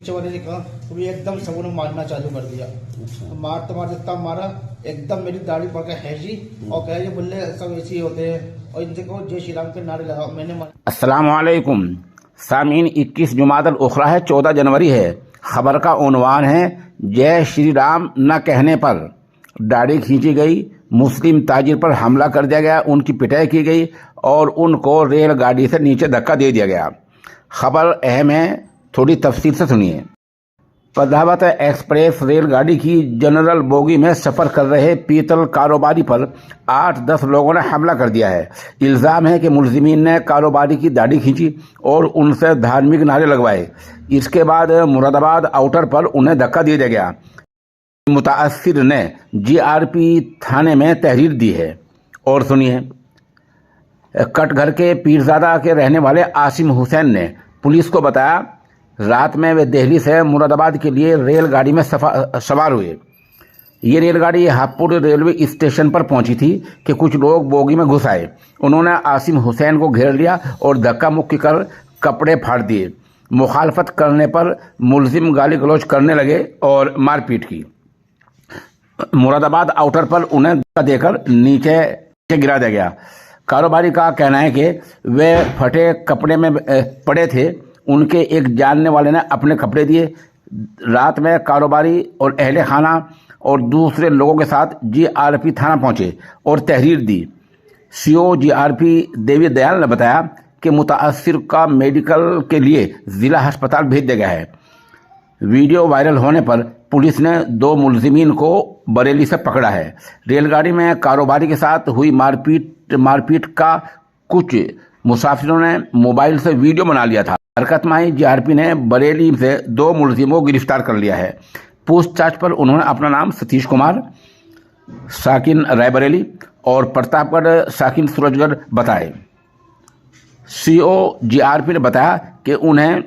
पीछे वाले ने कहा तो भी एकदम सबों ने मारना चालू कर दिया। मार तो मार इतना मारा एकदम मेरी दाढ़ी पड़ के हैजी और कहे ये बुल्ले सब ऐसे ही होते हैं और इनसे कहो जय श्री राम के नारे लगाओ। मैंने अस्सलामु अलैकुम सामीन, 21 जुमादुल उखरा है, 14 जनवरी है। खबर का उन्वान है जय श्री राम न कहने पर दाढ़ी खींची गई, मुस्लिम ताजिर पर हमला कर दिया गया, उनकी पिटाई की गई और उनको रेलगाड़ी से नीचे धक्का दे दिया गया। खबर अहम है, थोड़ी तफसील से सुनिए। पद्मावत एक्सप्रेस रेलगाड़ी की जनरल बोगी में सफ़र कर रहे पीतल कारोबारी पर 8-10 लोगों ने हमला कर दिया है। इल्ज़ाम है कि मुलजिमीन ने कारोबारी की दाढ़ी खींची और उनसे धार्मिक नारे लगवाए। इसके बाद मुरादाबाद आउटर पर उन्हें धक्का दे दिया गया। मुतासिर ने जीआरपी थाने में तहरीर दी है। और सुनिए, कटघर के पीरजादा के रहने वाले आसिम हुसैन ने पुलिस को बताया रात में वे दिल्ली से मुरादाबाद के लिए रेलगाड़ी में सवार हुए। ये रेलगाड़ी हापुड़ रेलवे स्टेशन पर पहुंची थी कि कुछ लोग बोगी में घुस आए। उन्होंने आसिम हुसैन को घेर लिया और धक्का मुक्की कर कपड़े फाड़ दिए। मुखालफत करने पर मुलजिम गाली गलौज करने लगे और मारपीट की। मुरादाबाद आउटर पर उन्हें धक्का देकर नीचे गिरा दिया गया। कारोबारी का कहना है कि वे फटे कपड़े में पड़े थे। उनके एक जानने वाले ने अपने कपड़े दिए। रात में कारोबारी और अहले खाना और दूसरे लोगों के साथ जीआरपी थाना पहुंचे और तहरीर दी। सीओ जीआरपी देवी दयाल ने बताया कि मुतासिर का मेडिकल के लिए ज़िला अस्पताल भेज दिया गया है। वीडियो वायरल होने पर पुलिस ने 2 मुलजिमीन को बरेली से पकड़ा है। रेलगाड़ी में कारोबारी के साथ हुई मारपीट का कुछ मुसाफिरों ने मोबाइल से वीडियो बना लिया था। हरकत में आई जीआरपी ने बरेली से 2 मुलजिमों को गिरफ्तार कर लिया है। पूछताछ पर उन्होंने अपना नाम सतीश कुमार साकिन रायबरेली और प्रतापगढ़ साकिन सूरजगढ़ बताए। सीओ जीआरपी ने बताया कि उन्हें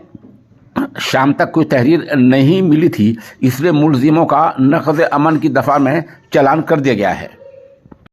शाम तक कोई तहरीर नहीं मिली थी, इसलिए मुलजिमों का नक़्ज़ अमन की दफ़ा में चालान कर दिया गया है।